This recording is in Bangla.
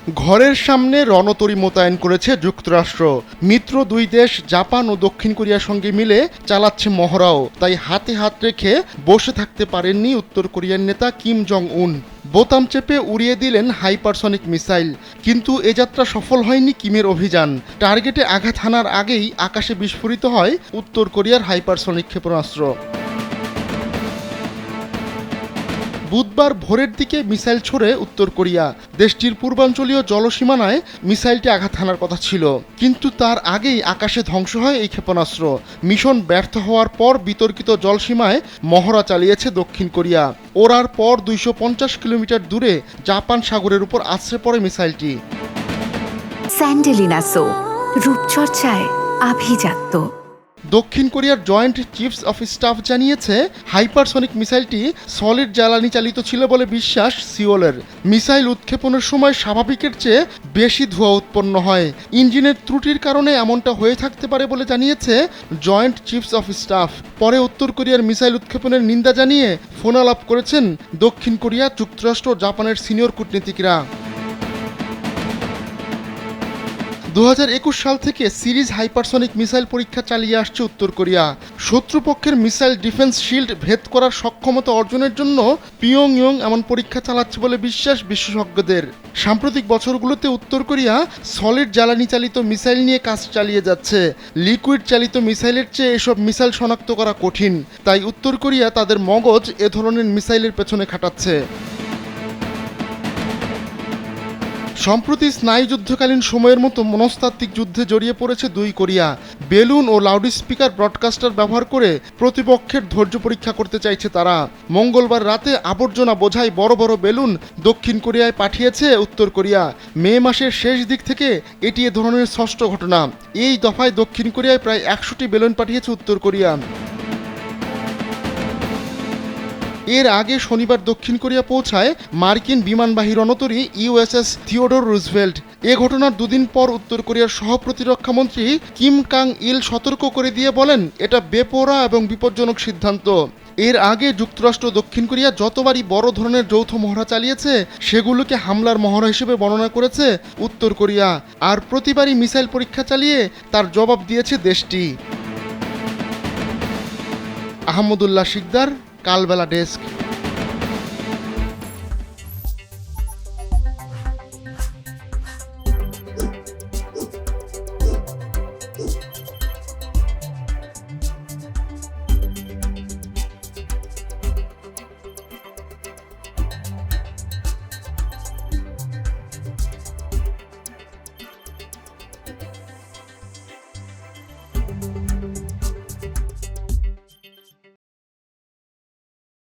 ঘরের সামনে রণতরী মোতায়েন করেছে যুক্তরাষ্ট্র। মিত্র দুই দেশ জাপান ও দক্ষিণ কোরিয়ার সঙ্গে মিলে চালাচ্ছে মহড়াও। তাই হাতে হাত রেখে বসে থাকতে পারেননি উত্তর কোরিয়ার নেতা কিম জং উন। বোতাম চেপে উড়িয়ে দিলেন হাইপারসনিক মিসাইল। কিন্তু এ যাত্রা সফল হয়নি কিমের অভিযান। টার্গেটে আঘাত হানার আগেই আকাশে বিস্ফোরিত হয় উত্তর কোরিয়ার হাইপারসনিক ক্ষেপণাস্ত্র। বুধবার ভোরের দিকে মিসাইল ছোড়ে উত্তর কোরিয়া। দেশটির পূর্বাঞ্চলীয় জলসীমানায় মিসাইলটি আঘাত হানার কথা ছিল, কিন্তু তার আগেই আকাশে ধ্বংস হয় এই ক্ষেপণাস্ত্র। মিশন ব্যর্থ হওয়ার পর বিতর্কিত জলসীমায় মহড়া চালিয়েছে দক্ষিণ কোরিয়া। ওড়ার পর 250 কিলোমিটার দূরে জাপান সাগরের উপর আছড়ে পড়ে মিসাইলটি। স্যান্ডেলিনা সো, রূপচর্চায় আভিজাত্য। দক্ষিণ কোরিয়ার জয়েন্ট চিফস অফ স্টাফ জানিয়েছে, হাইপারসনিক মিসাইলটি সলিড জ্বালানি চালিত ছিল বলে বিশ্বাস সিওলের। মিসাইল উৎক্ষেপণের সময় স্বাভাবিকের চেয়ে বেশি ধোঁয়া উৎপন্ন হয়। ইঞ্জিনের ত্রুটির কারণে এমনটা হয়ে থাকতে পারে বলে জানিয়েছে জয়েন্ট চিফস অফ স্টাফ। পরে উত্তর কোরিয়ার মিসাইল উৎক্ষেপণের নিন্দা জানিয়ে ফোনালাপ করেছেন দক্ষিণ কোরিয়া, যুক্তরাষ্ট্র ও জাপানের সিনিয়র কূটনীতিকরা। 2021 সাল থেকে সিরিজ হাইপারসনিক মিসাইল পরীক্ষা চালিয়ে আসছে উত্তর কোরিয়া। শত্রুপক্ষের মিসাইল ডিফেন্স শিল্ড ভেদ করার সক্ষমতা অর্জনের জন্য পিয়ংইয়ং এমন পরীক্ষা চালাচ্ছে বলে বিশ্বাস বিশেষজ্ঞদের। সাম্প্রতিক বছরগুলোতে উত্তর কোরিয়া সলিড জ্বালানি চালিত মিসাইল নিয়ে কাজ চালিয়ে যাচ্ছে। লিকুইড চালিত মিসাইলের চেয়ে এসব মিসাইল শনাক্ত করা কঠিন। তাই উত্তর কোরিয়া তাদের মগজ এ ধরনের মিসাইলের পেছনে খাটাচ্ছে। সম্প্রতি স্নায়ুযুদ্ধকালীন সময়ের মতো মনস্তাত্ত্বিক যুদ্ধে জড়িয়ে পড়েছে দুই কোরিয়া। বেলুন ও লাউডস্পিকার ব্রডকাস্টার ব্যবহার করে প্রতিপক্ষের ধৈর্য পরীক্ষা করতে চাইছে তারা। মঙ্গলবার রাতে আবর্জনা বোঝাই বড় বড় বেলুন দক্ষিণ কোরিয়ায় পাঠিয়েছে উত্তর কোরিয়া। মে মাসের শেষ দিক থেকে এটি এ ধরনের ষষ্ঠ ঘটনা। এই দফায় দক্ষিণ কোরিয়ায় প্রায় 100টি বেলুন পাঠিয়েছে উত্তর কোরিয়া। এর আগে শনিবার দক্ষিণ কোরিয়া পৌঁছায় মার্কিন বিমানবাহী রণতরী ইউএসএস থিওডোর রুজভেল্ট। এ ঘটনার দুদিন পর উত্তর কোরিয়ার সহপ্রতিরক্ষামন্ত্রী কিম কাং ইল সতর্ক করে দিয়ে বলেন, এটা বেপরোয়া এবং বিপজ্জনক সিদ্ধান্ত। এর আগে যুক্তরাষ্ট্র দক্ষিণ কোরিয়া যতবারই বড় ধরনের যৌথ মহড়া চালিয়েছে সেগুলোকে হামলার মহড়া হিসেবে বর্ণনা করেছে উত্তর কোরিয়া। আর প্রতিবারই মিসাইল পরীক্ষা চালিয়ে তার জবাব দিয়েছে দেশটি। আহমদুল্লাহ শিকদার, কালবেলা ডেস্ক।